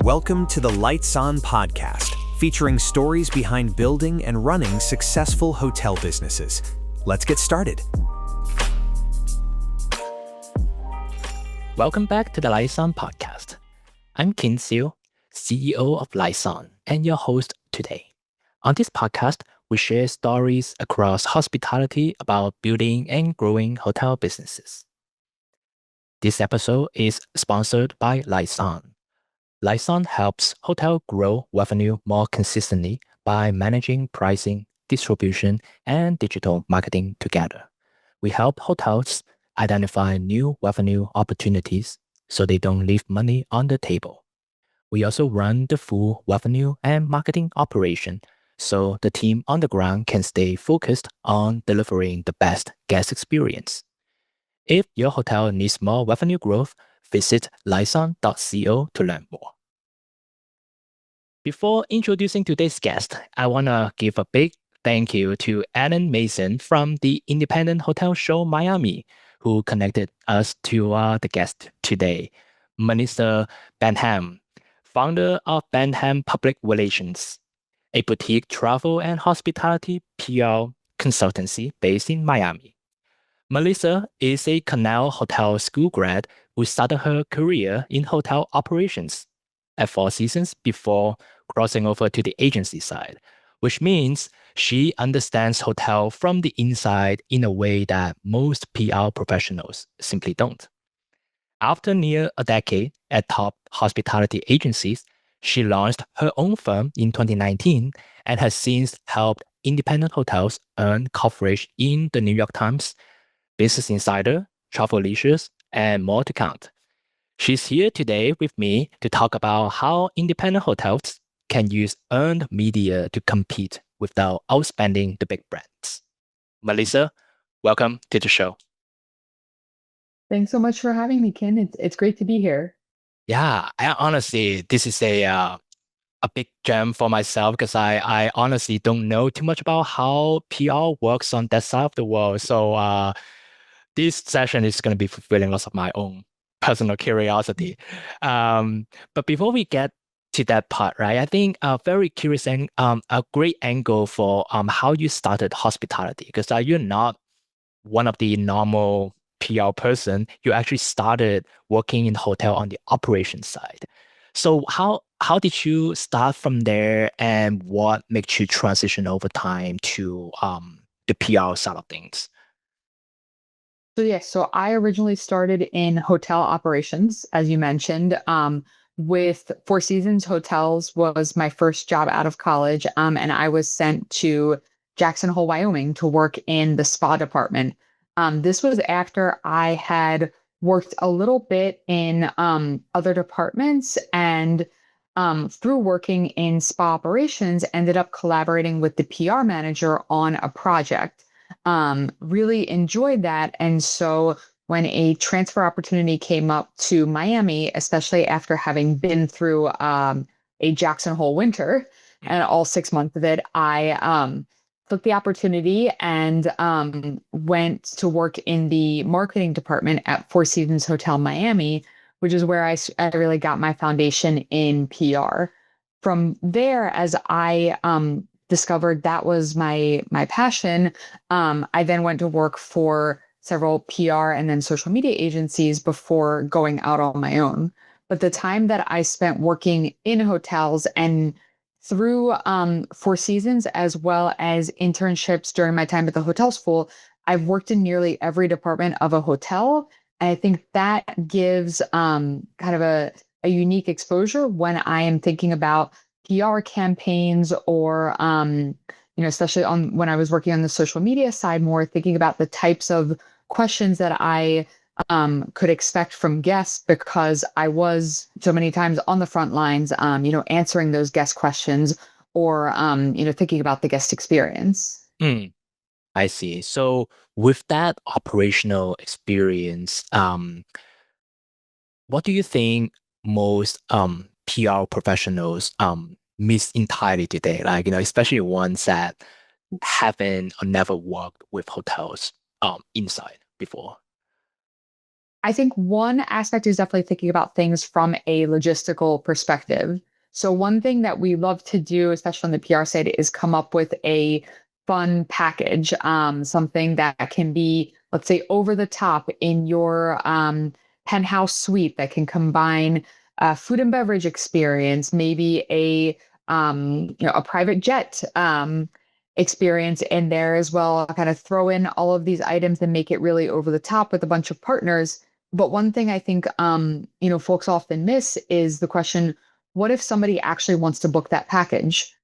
Welcome to the Lights On podcast, featuring stories behind building and running successful hotel businesses. Let's get started. Welcome back to the Lights On podcast. I'm Kin Siu, CEO of Lights On, and your host today. On this podcast, we share stories across hospitality about building and growing hotel businesses. This episode is sponsored by Lights On. Lights On helps hotels grow revenue more consistently by managing pricing, distribution, and digital marketing together. We help hotels identify new revenue opportunities so they don't leave money on the table. We also run the full revenue and marketing operation so the team on the ground can stay focused on delivering the best guest experience. If your hotel needs more revenue growth, visit lightson.co to learn more. Before introducing today's guest, I want to give a big thank you to Alan Mason from the Independent Hotel Show Miami, who connected us to the guest today, Melissa Benhaim, founder of Benhaim Public Relations, a boutique travel and hospitality PR consultancy based in Miami. Melissa is a Canal Hotel School grad who started her career in hotel operations at Four Seasons before crossing over to the agency side, which means she understands hotel from the inside in a way that most PR professionals simply don't. After near a decade at top hospitality agencies, she launched her own firm in 2019 and has since helped independent hotels earn coverage in the New York Times, Business Insider, Travel Leisures, and more to count. She's here today with me to talk about how independent hotels can use earned media to compete without outspending the big brands. Melissa, welcome to the show. Thanks so much for having me, Ken. It's great to be here. Yeah, honestly, this is a big gem for myself because I honestly don't know too much about how PR works on that side of the world. So this session is going to be fulfilling lots of my own personal curiosity. But before we get to that part, right, I think very curious and a great angle for how you started hospitality because you're not one of the normal PR person. You actually started working in hotel on the operations side. So how did you start from there, and what makes you transition over time to the PR side of things? So I originally started in hotel operations, as you mentioned. With Four Seasons Hotels was my first job out of college, and I was sent to Jackson Hole, Wyoming, to work in the spa department. This was after I had worked a little bit in other departments, and through working in spa operations, ended up collaborating with the PR manager on a project. Really enjoyed that. And so when a transfer opportunity came up to Miami, especially after having been through a Jackson Hole winter and all 6 months of it, I took the opportunity and went to work in the marketing department at Four Seasons Hotel Miami, which is where I really got my foundation in PR. From there, as I discovered that was my passion, I then went to work for several PR and then social media agencies before going out on my own. But the time that I spent working in hotels and through Four Seasons, as well as internships during my time at the hotel school, I've worked in nearly every department of a hotel. And I think that gives kind of a unique exposure when I am thinking about PR campaigns or especially on when I was working on the social media side, more thinking about the types of questions that I could expect from guests, because I was so many times on the front lines, answering those guest questions or thinking about the guest experience. I see. So with that operational experience, what do you think most PR professionals miss entirely today? Like, especially ones that haven't or never worked with hotels inside before. I think one aspect is definitely thinking about things from a logistical perspective. So one thing that we love to do, especially on the PR side, is come up with a fun package, something that can be, let's say, over the top in your penthouse suite that can combine food and beverage experience, maybe a private jet experience in there as well. I'll kind of throw in all of these items and make it really over the top with a bunch of partners. But one thing I think folks often miss is the question, what if somebody actually wants to book that package?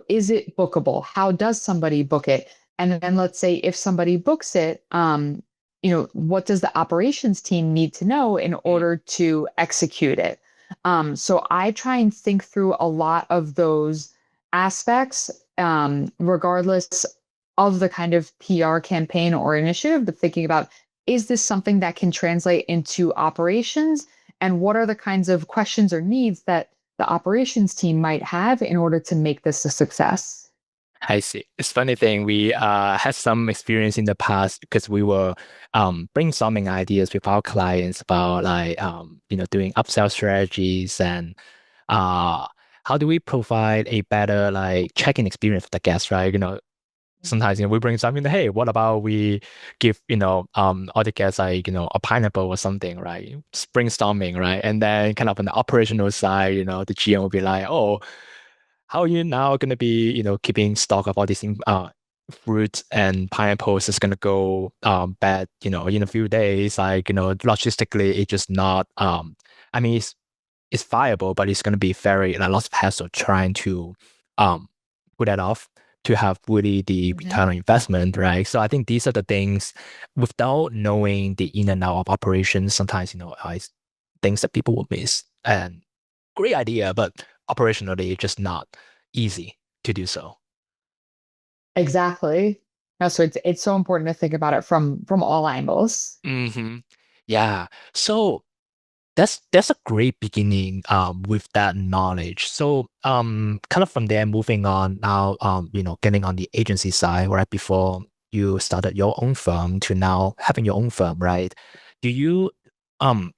Is it bookable? How does somebody book it? And then let's say if somebody books it, what does the operations team need to know in order to execute it? So I try and think through a lot of those aspects, regardless of the kind of PR campaign or initiative, but thinking about, is this something that can translate into operations? And what are the kinds of questions or needs that the operations team might have in order to make this a success? I see. It's funny thing. We had some experience in the past because we were brainstorming ideas with our clients about like doing upsell strategies and uh how do we provide a better like check-in experience for the guests, right? Sometimes we bring something. Hey, what about we give all the guests like a pineapple or something, right? Just brainstorming, right? And then kind of on the operational side, the GM will be like, oh, how are you now going to be keeping stock of all these fruits and pineapples is going to go bad in a few days, like logistically it's just not I mean it's viable, but it's going to be very like lots of hassle trying to um put that off to have really the Mhm. return on investment, right? So I think these are the things without knowing the in and out of operations. Sometimes it's things that people will miss. And great idea, but operationally it's just not easy to do so. Exactly. No, so it's so important to think about it from all angles. Hmm. Yeah. So that's a great beginning with that knowledge. So kind of from there moving on now getting on the agency side, right before you started your own firm to now having your own firm, right? Do you um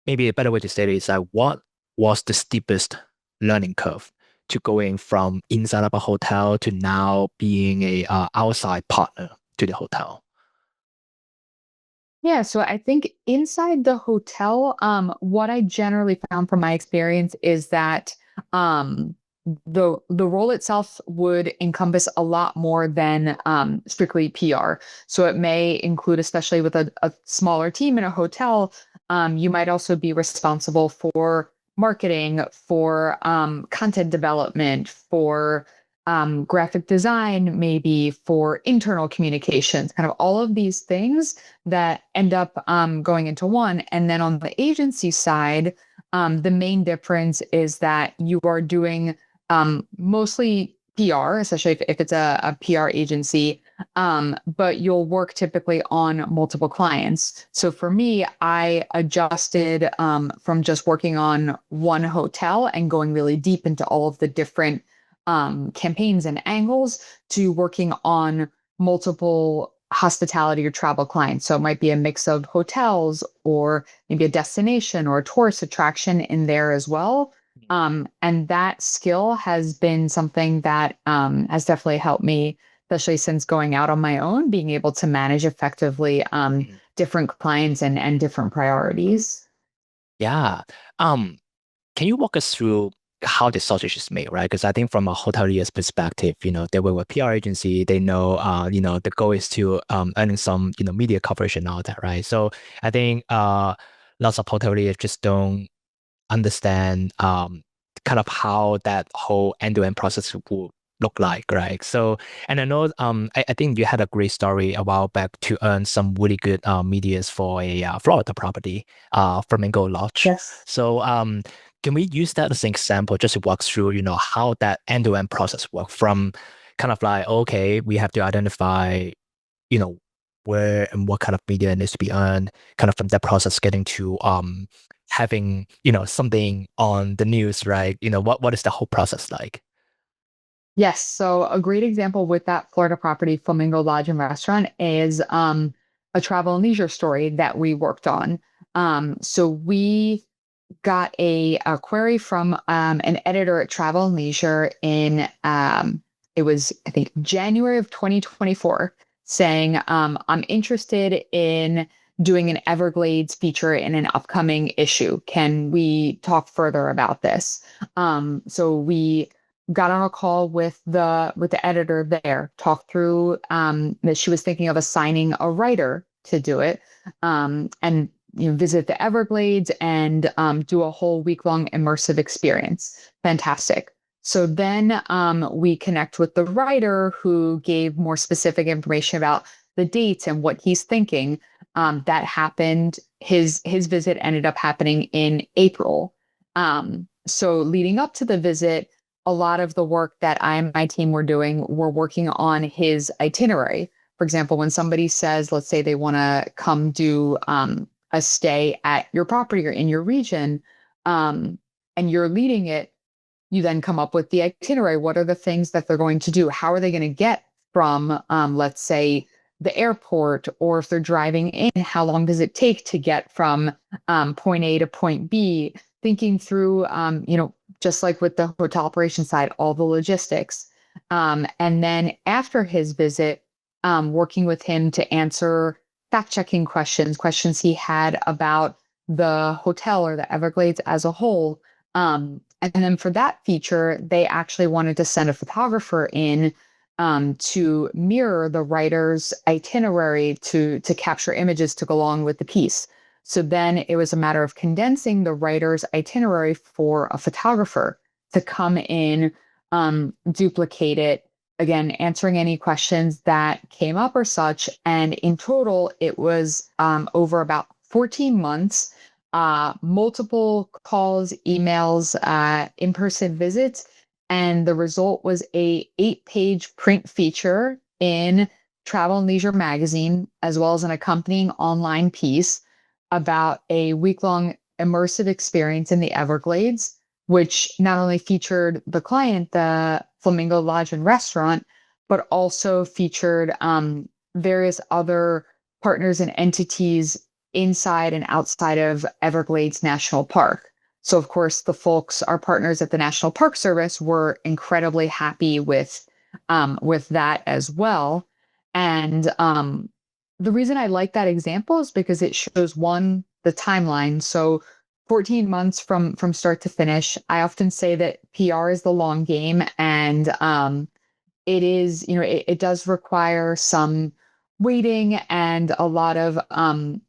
maybe a better way to say it is like what was the steepest learning curve to going from inside of a hotel to now being a outside partner to the hotel? Yeah, so I think inside the hotel, what I generally found from my experience is that um, the role itself would encompass a lot more than strictly PR. So it may include, especially with a smaller team in a hotel, you might also be responsible for marketing, for content development, for graphic design, maybe for internal communications, kind of all of these things that end up going into one. And then on the agency side, the main difference is that you are doing mostly PR, especially if it's a PR agency, but you'll work typically on multiple clients. So for me, I adjusted from just working on one hotel and going really deep into all of the different campaigns and angles to working on multiple hospitality or travel clients. So it might be a mix of hotels or maybe a destination or a tourist attraction in there as well. And that skill has been something that has definitely helped me, especially since going out on my own, being able to manage effectively Mhm. different clients and different priorities. Yeah. Um, Can you walk us through how the sausage is made, right? Because I think from a hotelier's perspective, they work with PR agency, they know, the goal is to earning some, media coverage and all that, right? So I think lots of hoteliers just don't understand kind of how that whole end-to-end process would look like, right? So, and I know I think you had a great story a while back to earn some really good medias for a Florida property, Flamingo Lodge. Yes. So can we use that as an example just to walk through, how that end-to-end process work from kind of like, okay, we have to identify, you know, where and what kind of media needs to be earned, kind of from that process getting to having, something on the news, right? What is the whole process like? Yes. So a great example with that Florida property, Flamingo Lodge and Restaurant, is a travel and leisure story that we worked on. So we got a query from an editor at Travel and Leisure in it was, I think, January of 2024, saying, I'm interested in doing an Everglades feature in an upcoming issue. Can we talk further about this? So we got on a call with the editor there, talked through that she was thinking of assigning a writer to do it, and visit the Everglades and do a whole week-long immersive experience. Fantastic. So then we connect with the writer who gave more specific information about the dates and what he's thinking. That happened. His visit ended up happening in April. So leading up to the visit, a lot of the work that I and my team were doing were working on his itinerary. For example, when somebody says, let's say they want to come do a stay at your property or in your region, and you're leading it, you then come up with the itinerary. What are the things that they're going to do? How are they going to get from, let's say, the airport, or if they're driving in, how long does it take to get from point A to point B? Thinking through, just like with the hotel operation side, all the logistics. And then after his visit, working with him to answer fact-checking questions he had about the hotel or the Everglades as a whole. And then for that feature, they actually wanted to send a photographer in to mirror the writer's itinerary to capture images to go along with the piece. So then it was a matter of condensing the writer's itinerary for a photographer to come in, duplicate it, again, answering any questions that came up or such. And in total, it was over about 14 months, multiple calls, emails, in-person visits. And the result was a 8-page print feature in Travel and Leisure magazine, as well as an accompanying online piece about a week-long immersive experience in the Everglades, which not only featured the client, the Flamingo Lodge and Restaurant, but also featured various other partners and entities inside and outside of Everglades National Park. So, of course, the folks, our partners at the National Park Service, were incredibly happy with that as well. And the reason I like that example is because it shows, one, the timeline. So 14 months from start to finish. I often say that PR is the long game, and it is, it does require some waiting and a lot of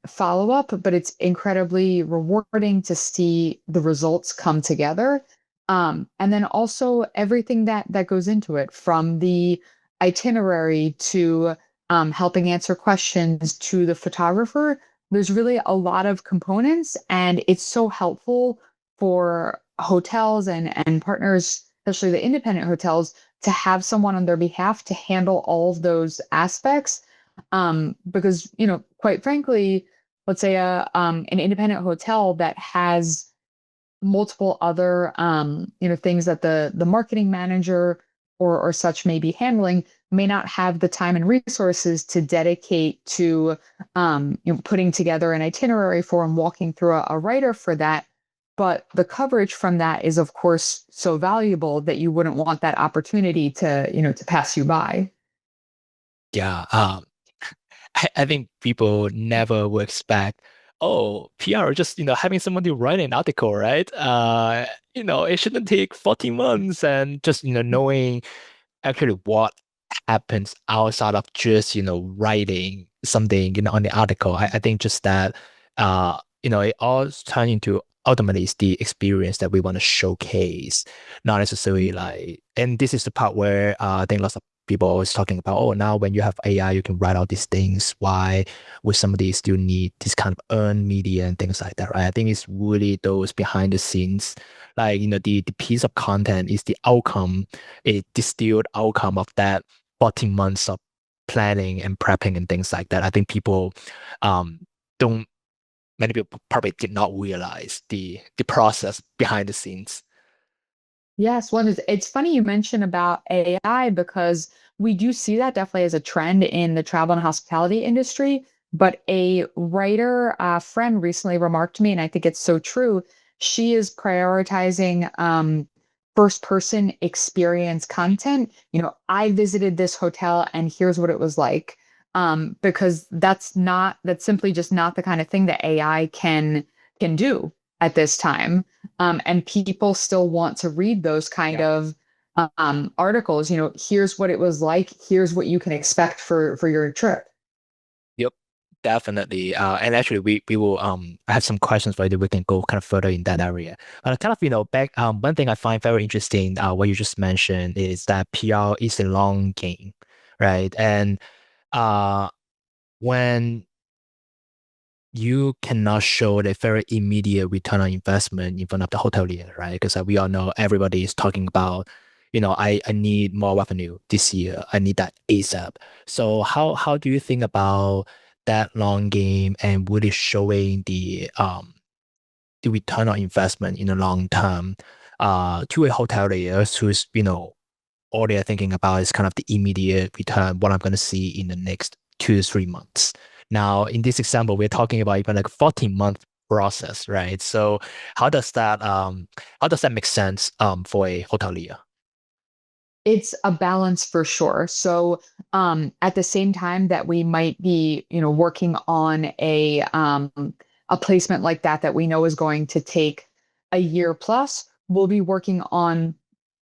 follow up, but it's incredibly rewarding to see the results come together. And then also everything that goes into it, from the itinerary to helping answer questions to the photographer. There's really a lot of components, and it's so helpful for hotels and partners, especially the independent hotels, to have someone on their behalf to handle all of those aspects. Because, quite frankly, let's say an independent hotel that has multiple other, things that the marketing manager or such may be handling, may not have the time and resources to dedicate to, putting together an itinerary for and walking through a writer for that. But the coverage from that is, of course, so valuable that you wouldn't want that opportunity to pass you by. Yeah. I think people never will expect, oh, PR just, having somebody write an article, right? It shouldn't take 14 months, and just, knowing actually what happens outside of just, writing something, on the article. I think just that, it all turns into ultimately is the experience that we want to showcase, not necessarily like, and this is the part where I think lots of people are always talking about, oh, now when you have AI, you can write out these things. Why would somebody still need this kind of earned media and things like that, right? I think it's really those behind the scenes, like, the piece of content is the outcome, a distilled outcome of that 14 months of planning and prepping and things like that. I think people don't many people probably did not realize the process behind the scenes. Yes, one is, it's funny you mention about AI, because we do see that definitely as a trend in the travel and hospitality industry. But a writer friend recently remarked to me, and I think it's so true. She is prioritizing first person experience content. I visited this hotel and here's what it was like. Because that's simply just not the kind of thing that AI can do at this time. And people still want to read those kind of articles. Here's what it was like. Here's what you can expect for your trip. Yep, definitely. And actually, we will I have some questions for you that we can go kind of further in that area. Kind of back one thing I find very interesting, what you just mentioned is that PR is a long game, right? And uh, when you cannot show the very immediate return on investment in front of the hotelier, right? Because we all know everybody is talking about, I need more revenue this year. I need that ASAP. So how do you think about that long game and really showing the return on investment in the long term to a hotelier who's, all they're thinking about is kind of the immediate return, what I'm going to see in the next 2 to 3 months. Now, in this example, we're talking about even like a 14-month process, right? So how does that make sense for a hotelier? It's a balance for sure. So, at the same time that we might be, working on a placement like that we know is going to take a year plus, we'll be working on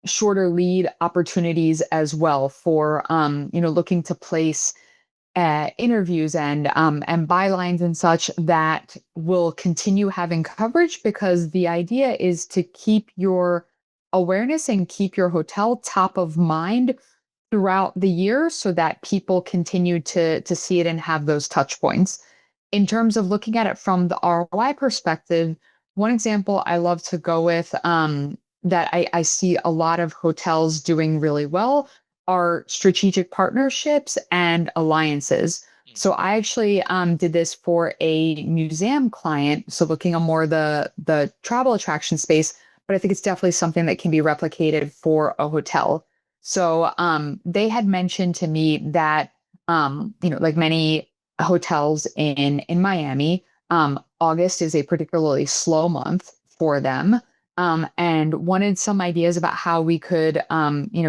shorter lead opportunities as well for, looking to place interviews and bylines and such that will continue having coverage because the idea is to keep your awareness and keep your hotel top of mind throughout the year so that people continue to see it and have those touch points. In terms of looking at it from the ROI perspective, one example I love to go with that I see a lot of hotels doing really well are strategic partnerships and alliances. So I actually did this for a museum client. So looking on more the travel attraction space, but I think it's definitely something that can be replicated for a hotel. So they had mentioned to me that like many hotels in Miami, August is a particularly slow month for them. And wanted some ideas about how we could,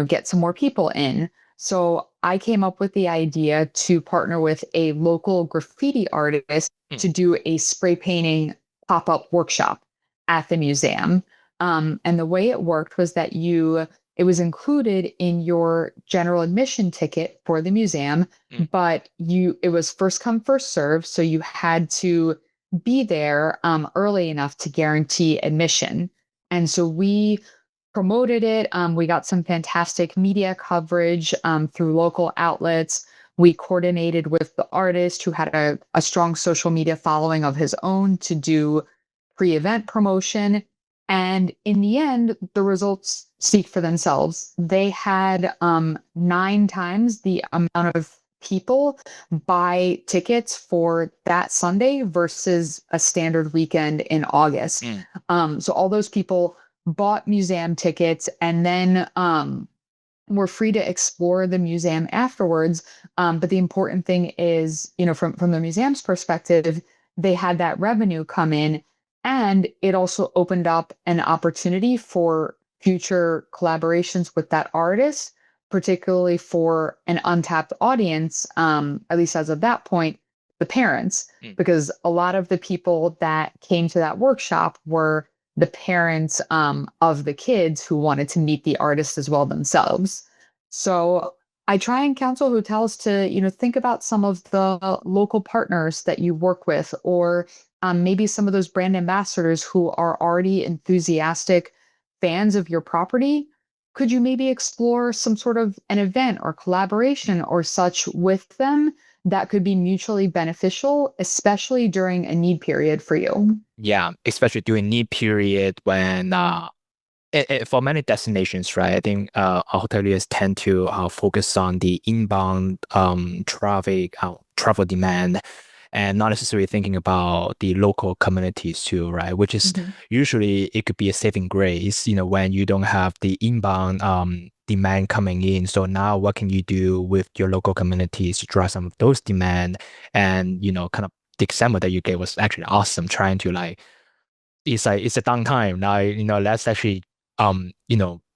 get some more people in. So I came up with the idea to partner with a local graffiti artist Mm. to do a spray painting pop-up workshop at the museum. And the way it worked was that it was included in your general admission ticket for the museum, but it was first come, first serve. So you had to be there early enough to guarantee admission. And so we promoted it. We got some fantastic media coverage through local outlets. We coordinated with the artist who had a strong social media following of his own to do pre event promotion. And in the end, the results speak for themselves. They had 9 times the amount of people buy tickets for that Sunday versus a standard weekend in August. So all those people bought museum tickets and then were free to explore the museum afterwards. But the important thing is, from the museum's perspective, they had that revenue come in, and it also opened up an opportunity for future collaborations with that artist, particularly for an untapped audience, at least as of that point, the parents, because a lot of the people that came to that workshop were the parents of the kids who wanted to meet the artist as well themselves. So I try and counsel hotels to, think about some of the local partners that you work with, or maybe some of those brand ambassadors who are already enthusiastic fans of your property. Could you maybe explore some sort of an event or collaboration or such with them that could be mutually beneficial, especially during a need period for you? Yeah, especially during need period when for many destinations, right? I think hoteliers tend to focus on the inbound traffic, travel demand, and not necessarily thinking about the local communities too, right? Which is Mhm. usually it could be a saving grace, when you don't have the inbound demand coming in. So now what can you do with your local communities to drive some of those demand? And, kind of the example that you gave was actually awesome, trying to like, it's a downtime. Now, let's actually,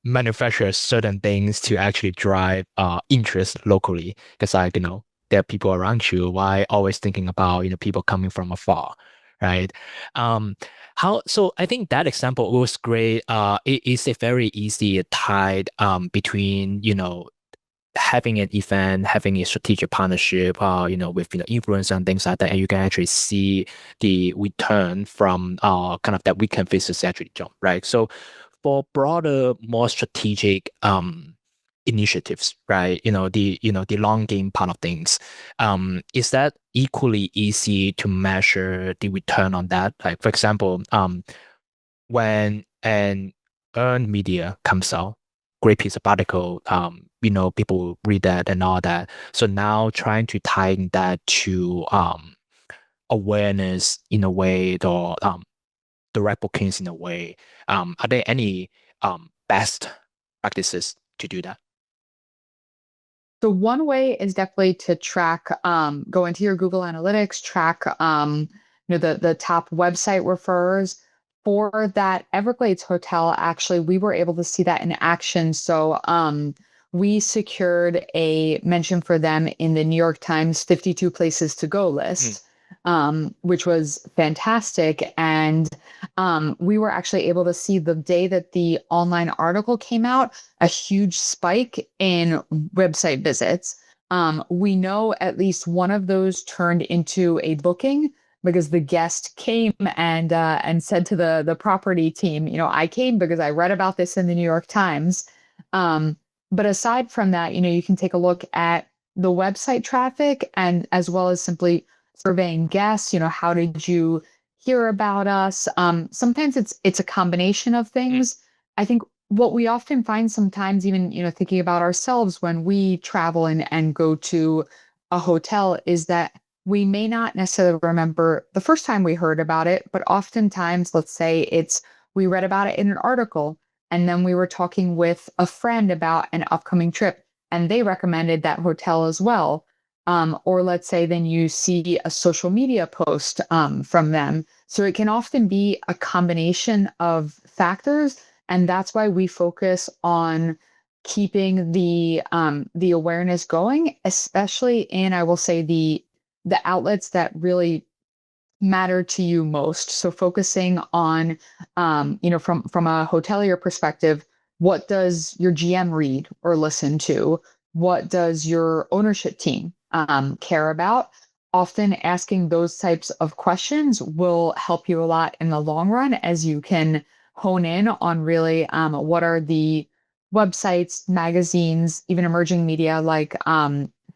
manufacture certain things to actually drive interest locally. Because there are people around you. Why always thinking about, people coming from afar, right? So I think that example was great. It is a very easy tide between, having an event, having a strategic partnership, with influence and things like that, and you can actually see the return from kind of that weekend visits actually jump, right? So for broader, more strategic initiatives, right? The long game part of things. Is that equally easy to measure the return on that? Like for example, when an earned media comes out, great piece of article, people read that and all that. So now trying to tie that to awareness in a way, or direct bookings in a way. Are there any best practices to do that? So one way is definitely to track, go into your Google Analytics, track, the top website refers for that Everglades hotel. Actually, we were able to see that in action. So, we secured a mention for them in the New York Times 52 places to go list, which was fantastic. And we were actually able to see the day that the online article came out, a huge spike in website visits. We know at least one of those turned into a booking because the guest came and said to the property team, I came because I read about this in the New York Times. But aside from that, you can take a look at the website traffic and as well as simply surveying guests. How did you hear about us? Sometimes it's a combination of things. I think what we often find sometimes, even thinking about ourselves when we travel and go to a hotel, is that we may not necessarily remember the first time we heard about it, but oftentimes, let's say we read about it in an article, and then we were talking with a friend about an upcoming trip, and they recommended that hotel as well. Or let's say then you see a social media post from them. So it can often be a combination of factors, and that's why we focus on keeping the awareness going, especially in, I will say, the outlets that really matter to you most. So focusing on, from a hotelier perspective, what does your GM read or listen to? What does your ownership team care about? Often asking those types of questions will help you a lot in the long run, as you can hone in on really what are the websites, magazines, even emerging media like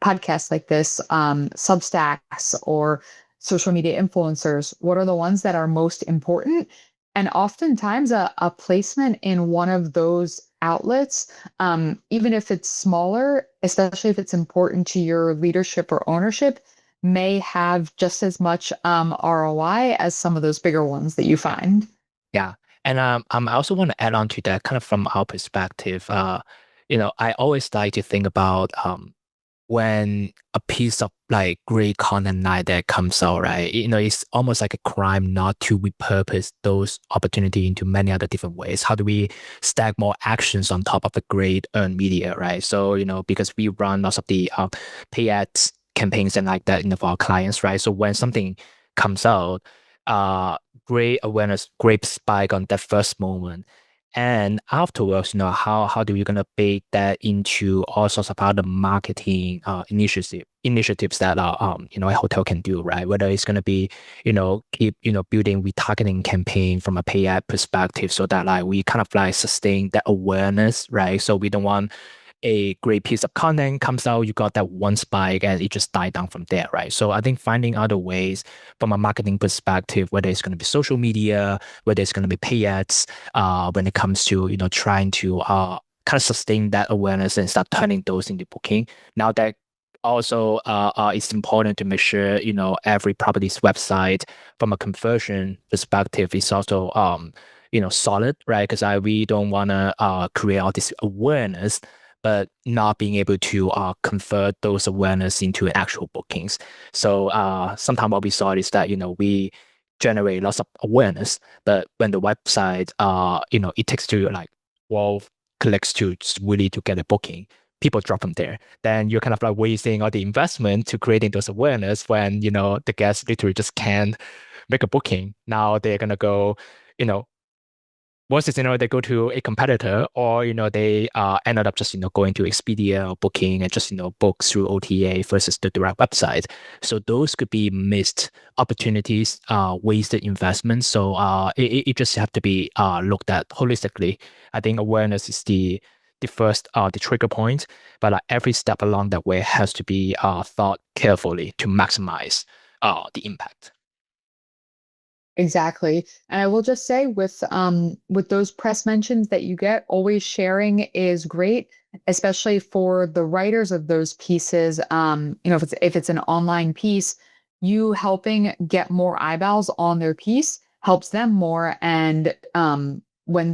podcasts like this, Substacks, or social media influencers. What are the ones that are most important? And oftentimes, a placement in one of those outlets, even if it's smaller, especially if it's important to your leadership or ownership, may have just as much ROI as some of those bigger ones that you find. Yeah. And I also want to add on to that, kind of from our perspective. I always like to think about when a piece of like great content like that comes out, right? It's almost like a crime not to repurpose those opportunity into many other different ways. How do we stack more actions on top of the great earned media, right? So, because we run lots of the pay ads campaigns and like that, for our clients, right? So when something comes out, uh, great awareness, great spike on that first moment. And afterwards, how do you gonna bake that into all sorts of other marketing initiatives that a hotel can do, right? Whether it's gonna be, keep building retargeting campaign from a pay ad perspective, so that like we kind of like sustain that awareness, right? So we don't want a great piece of content comes out, you got that one spike and it just died down from there, right? So I think finding other ways from a marketing perspective, whether it's going to be social media, whether it's going to be pay ads, when it comes to trying to kind of sustain that awareness and start turning those into booking. Now that also it's important to make sure every property's website from a conversion perspective is also solid, right? Because we don't want to create all this awareness, but not being able to convert those awareness into actual bookings. So sometimes what we saw is that, we generate lots of awareness, but when the website, it takes to like 12 clicks to really to get a booking, people drop from there. Then you're kind of like wasting all the investment to creating those awareness when, the guests literally just can't make a booking. Now they're gonna go, you know, once it's, they go to a competitor, or, they ended up just, going to Expedia or Booking and just, book through OTA versus the direct website. So those could be missed opportunities, wasted investments. So it just have to be looked at holistically. I think awareness is the first the trigger point, but every step along that way has to be thought carefully to maximize the impact. Exactly. And I will just say with those press mentions that you get, always sharing is great, especially for the writers of those pieces. If it's an online piece, you helping get more eyeballs on their piece helps them more. And when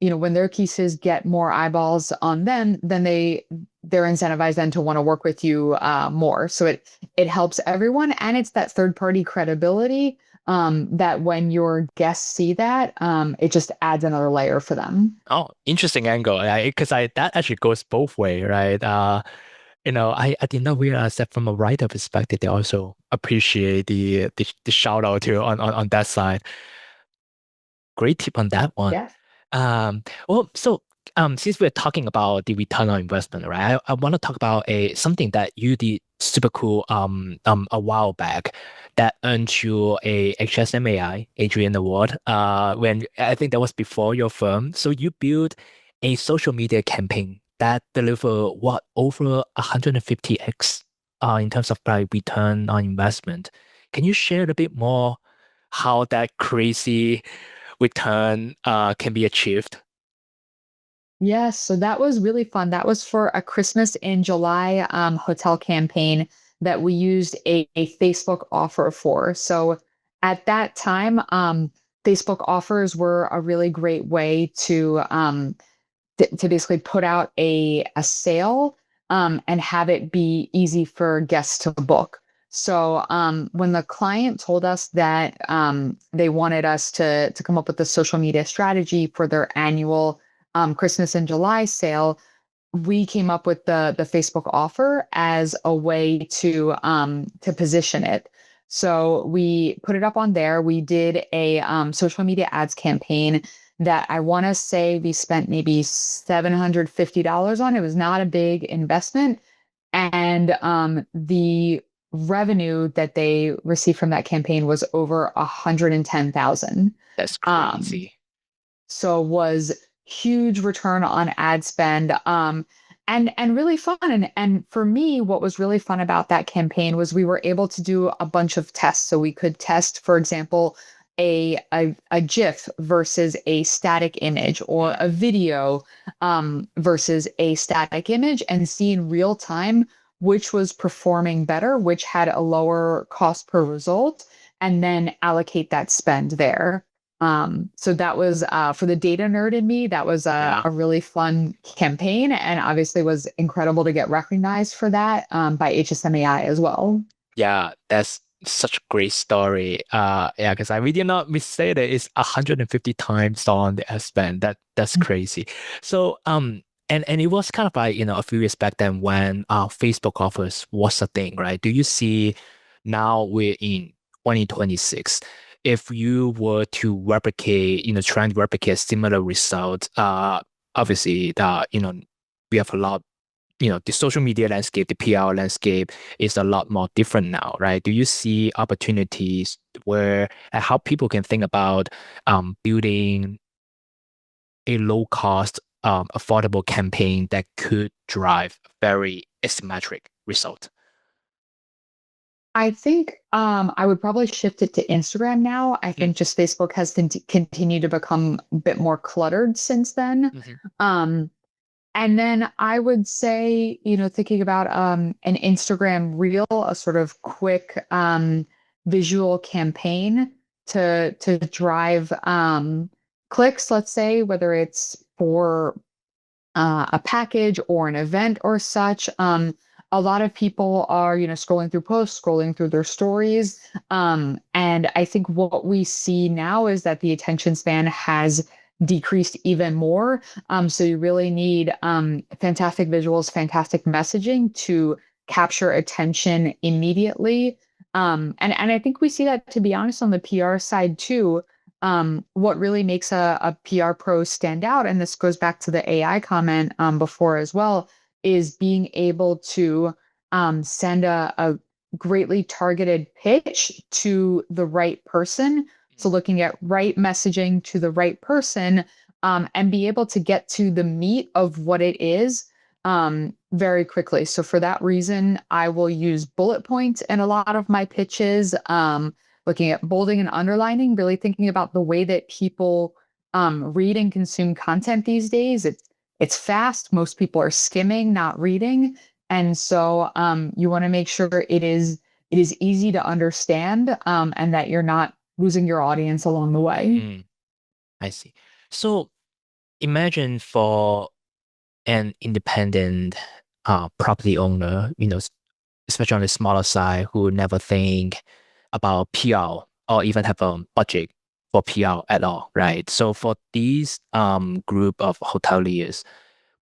when their pieces get more eyeballs on them, then they're incentivized then to want to work with you more. So it helps everyone, and it's that third party credibility that when your guests see that, it just adds another layer for them. Oh, interesting angle. Because that actually goes both way, right? I did not realize that from a writer perspective, they also appreciate the shout out to on that side. Great tip on that one. Yeah. So since we're talking about the return on investment, right? I want to talk about a something that you did super cool a while back that earned you a HSMAI Adrian Award. When I think that was before your firm. So you built a social media campaign that delivered what, over 150x in terms of like return on investment. Can you share a bit more how that crazy return can be achieved? Yes, so that was really fun. That was for a Christmas in July hotel campaign that we used a Facebook offer for. So at that time, Facebook offers were a really great way to basically put out a sale and have it be easy for guests to book. So when the client told us that they wanted us to come up with a social media strategy for their annual Christmas in July sale, we came up with the Facebook offer as a way to position it. So we put it up on there. We did a social media ads campaign that I want to say we spent maybe $750 on. It was not a big investment, and the revenue that they received from that campaign was over 110,000. That's Um, crazy. so was huge return on ad spend, and really fun. And for me, what was really fun about that campaign was we were able to do a bunch of tests. So we could test, for example, a GIF versus a static image, or a video versus a static image, and see in real time which was performing better, which had a lower cost per result, and then allocate that spend there. So that was for the data nerd in me, that was Yeah. a really fun campaign, and obviously was incredible to get recognized for that by HSMAI as well. Yeah, that's such a great story. Yeah, because I really not misstate it. It's 150 times on the ad spend. That's crazy. So and it was kind of like, a few years back then when Facebook offers was a thing, right? Do you see now we're in 2026? If you were to replicate, trying to replicate similar results, obviously that, we have a lot, the social media landscape, the PR landscape is a lot more different now, right? Do you see opportunities where how people can think about building a low cost, affordable campaign that could drive very asymmetric result? I think I would probably shift it to Instagram now. I think just Facebook has continued to become a bit more cluttered since then. Mm-hmm. Um, And then I would say, thinking about an Instagram reel, a sort of quick visual campaign to drive clicks, let's say, whether it's for a package or an event or such. A lot of people are, scrolling through posts, scrolling through their stories. And I think what we see now is that the attention span has decreased even more. So you really need fantastic visuals, fantastic messaging to capture attention immediately. And I think we see that, to be honest, on the PR side too. What really makes a PR pro stand out, and this goes back to the AI comment before as well, is being able to send a greatly targeted pitch to the right person. So looking at right messaging to the right person, and be able to get to the meat of what it is very quickly. So for that reason, I will use bullet points in a lot of my pitches. Looking at bolding and underlining, really thinking about the way that people read and consume content these days. It's fast. Most people are skimming, not reading, and so you want to make sure it is easy to understand, and that you're not losing your audience along the way. Mm, I see. So imagine for an independent property owner, especially on the smaller side, who never think about PR or even have a budget for PR at all, right? So for these group of hoteliers,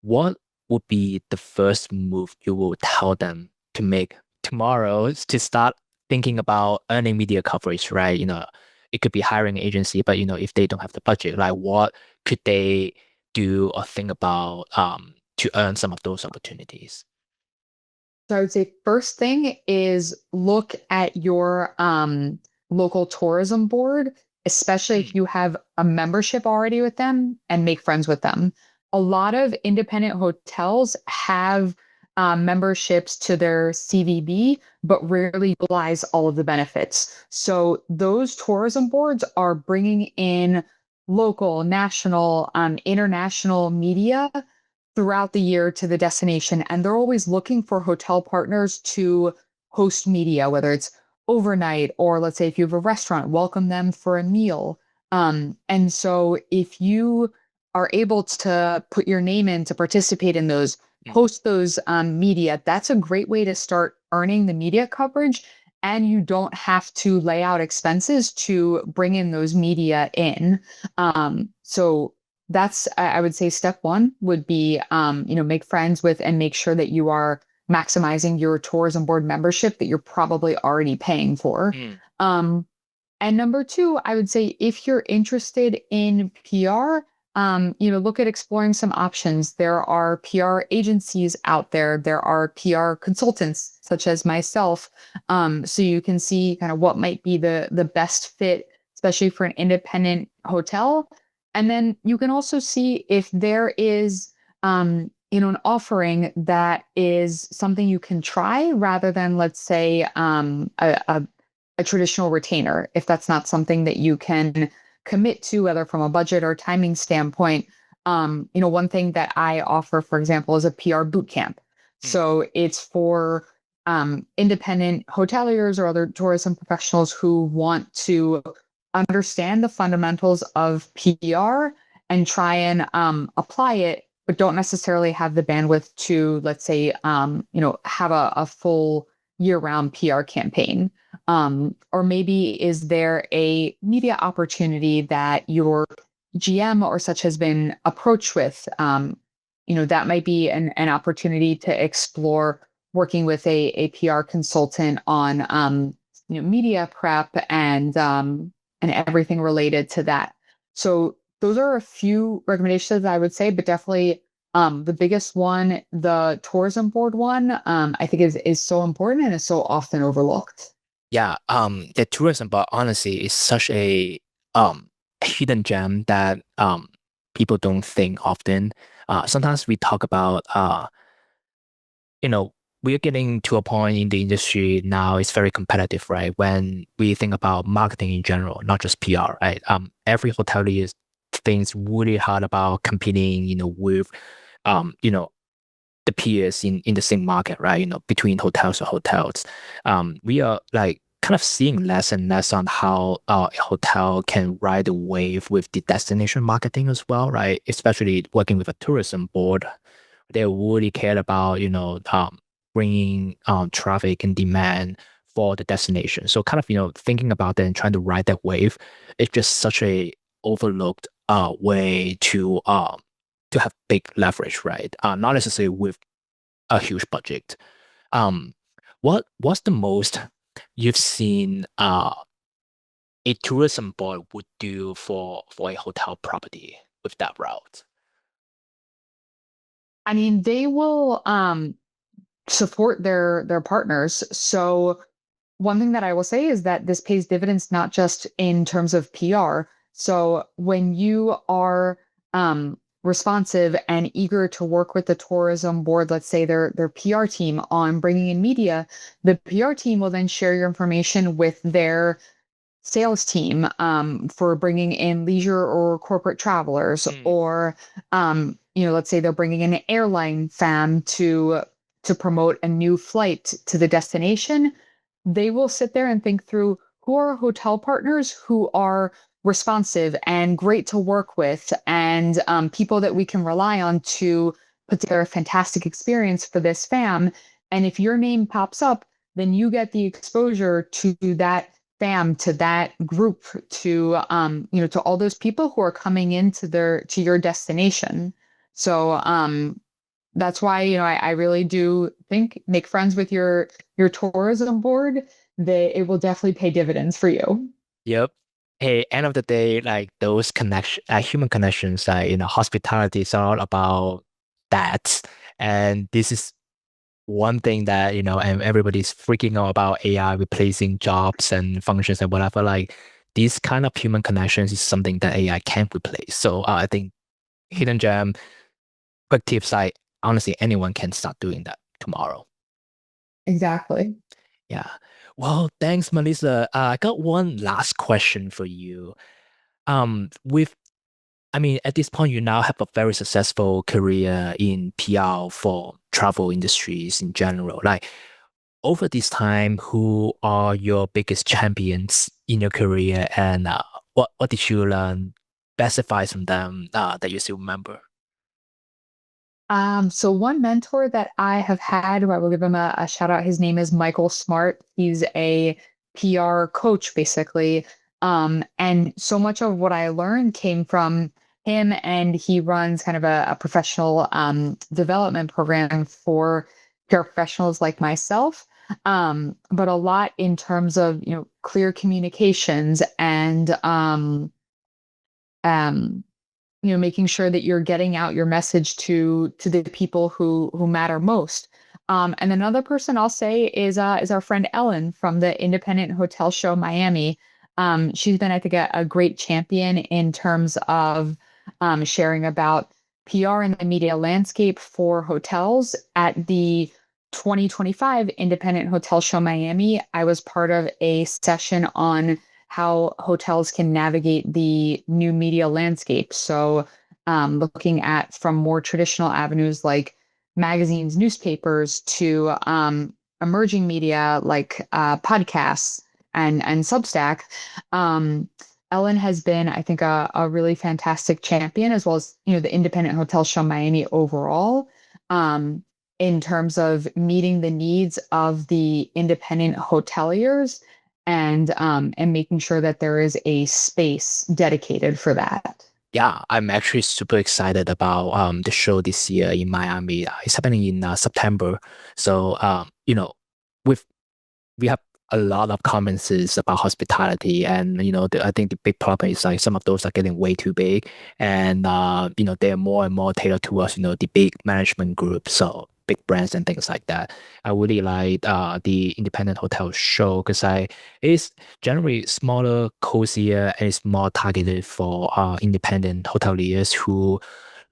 what would be the first move you would tell them to make tomorrow to start thinking about earning media coverage, right? It could be hiring an agency, but if they don't have the budget, like what could they do or think about to earn some of those opportunities? So I would say first thing is look at your local tourism board, especially if Mm, you have a membership already with them, and make friends with them. A lot of independent hotels have memberships to their CVB, but rarely utilize all of the benefits. So those tourism boards are bringing in local, national, international media throughout the year to the destination. And they're always looking for hotel partners to host media, whether it's overnight or, let's say, if you have a restaurant, welcome them for a meal. And so if you are able to put your name in to participate in those, mm, host those media, that's a great way to start earning the media coverage. And you don't have to lay out expenses to bring in those media in. So that's, I would say, step one would be, make friends with and make sure that you are maximizing your tourism board membership that you're probably already paying for. mm, Um, and number two, I would say if you're interested in PR, look at exploring some options. There are PR agencies out there. There are PR consultants such as myself. So you can see kind of what might be the best fit, especially for an independent hotel. And then you can also see if there is an offering that is something you can try rather than, let's say, a traditional retainer, if that's not something that you can commit to, whether from a budget or timing standpoint. One thing that I offer, for example, is a PR boot camp. mm, So it's for independent hoteliers or other tourism professionals who want to understand the fundamentals of PR and try and apply it, but don't necessarily have the bandwidth to, let's say, have a full year-round PR campaign. Or maybe is there a media opportunity that your GM or such has been approached with? That might be an opportunity to explore working with a PR consultant on media prep and everything related to that. So those are a few recommendations I would say, but definitely the biggest one, the tourism board one, I think is so important and is so often overlooked. Yeah, the tourism, but honestly, is such a hidden gem that people don't think often. Sometimes we talk about you know, we're getting to a point in the industry now, it's very competitive, right? When we think about marketing in general, not just PR, right? Every hotelier thinks really hard about competing, with the peers in the same market, right? Between hotels or hotels. We are like kind of seeing less and less on how a hotel can ride the wave with the destination marketing as well, right? Especially working with a tourism board, they really care about bringing traffic and demand for the destination. So kind of thinking about that and trying to ride that wave, it's just such a overlooked way to have big leverage, right? Not necessarily with a huge budget. Um, what's the most you've seen a tourism board would do for a hotel property with that route? I mean, they will support their partners. So one thing that I will say is that this pays dividends not just in terms of PR. So when you are responsive and eager to work with the tourism board, let's say their PR team on bringing in media, the PR team will then share your information with their sales team for bringing in leisure or corporate travelers, Mm. or let's say they're bringing in an airline fam to promote a new flight to the destination. They will sit there and think through who are hotel partners who are responsive and great to work with, and people that we can rely on to put together a fantastic experience for this fam. And if your name pops up, then you get the exposure to that fam, to that group, to to all those people who are coming into to your destination. So that's why I really do think make friends with your tourism board. It will definitely pay dividends for you. Yep. Hey, end of the day, like those human connections, like hospitality is all about that. And this is one thing that and everybody's freaking out about AI replacing jobs and functions and whatever. Like these kind of human connections is something that AI can't replace. So I think hidden gem, quick tips, like honestly, anyone can start doing that tomorrow. Exactly. Yeah. Well, thanks, Melissa. I got one last question for you. With I mean, at this point, you now have a very successful career in PR for travel industries in general. Like over this time, who are your biggest champions in your career, and what did you learn, best advice from them that you still remember? So one mentor that I have had, who I will give him a shout out, his name is Michael Smart. He's a PR coach, basically. And so much of what I learned came from him, and he runs kind of a professional development program for PR professionals like myself. But a lot in terms of clear communications and um, making sure that you're getting out your message to the people who matter most. And another person I'll say is our friend Ellen from the Independent Hotel Show Miami. She's been, I think, a great champion in terms of sharing about PR and the media landscape for hotels. At the 2025 Independent Hotel Show Miami, I was part of a session on how hotels can navigate the new media landscape. So, looking at from more traditional avenues like magazines, newspapers, to emerging media like podcasts and Substack. Um, Ellen has been, I think, a really fantastic champion, as well as the Independent Hotel Show Miami overall. Um, in terms of meeting the needs of the independent hoteliers and making sure that there is a space dedicated for that. Yeah, I'm actually super excited about the show this year in Miami. It's happening in September. So with we have a lot of conferences about hospitality, and I think the big problem is like some of those are getting way too big, and they're more and more tailored towards the big management groups, so big brands and things like that. I really like the independent hotel show because it's generally smaller, cozier, and it's more targeted for independent hoteliers who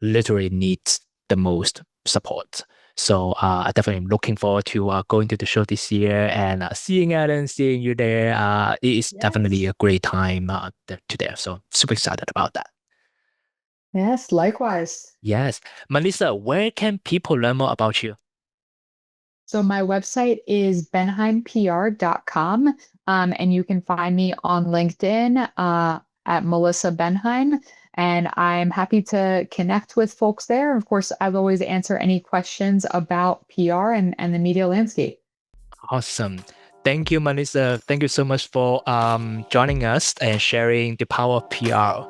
literally needs the most support. So I definitely am looking forward to going to the show this year and seeing Ellen, seeing you there. It is definitely Yes. a great time to there. So super excited about that. Yes, likewise. Yes. Melissa, where can people learn more about you? So my website is benhaimpr.com. And you can find me on LinkedIn at Melissa Benhaim. And I'm happy to connect with folks there. Of course, I will always answer any questions about PR and the media landscape. Awesome. Thank you, Melissa. Thank you so much for joining us and sharing the power of PR.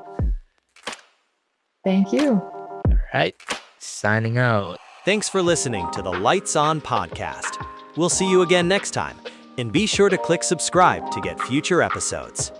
Thank you. All right, signing out. Thanks for listening to the Lights On podcast. We'll see you again next time, and be sure to click subscribe to get future episodes.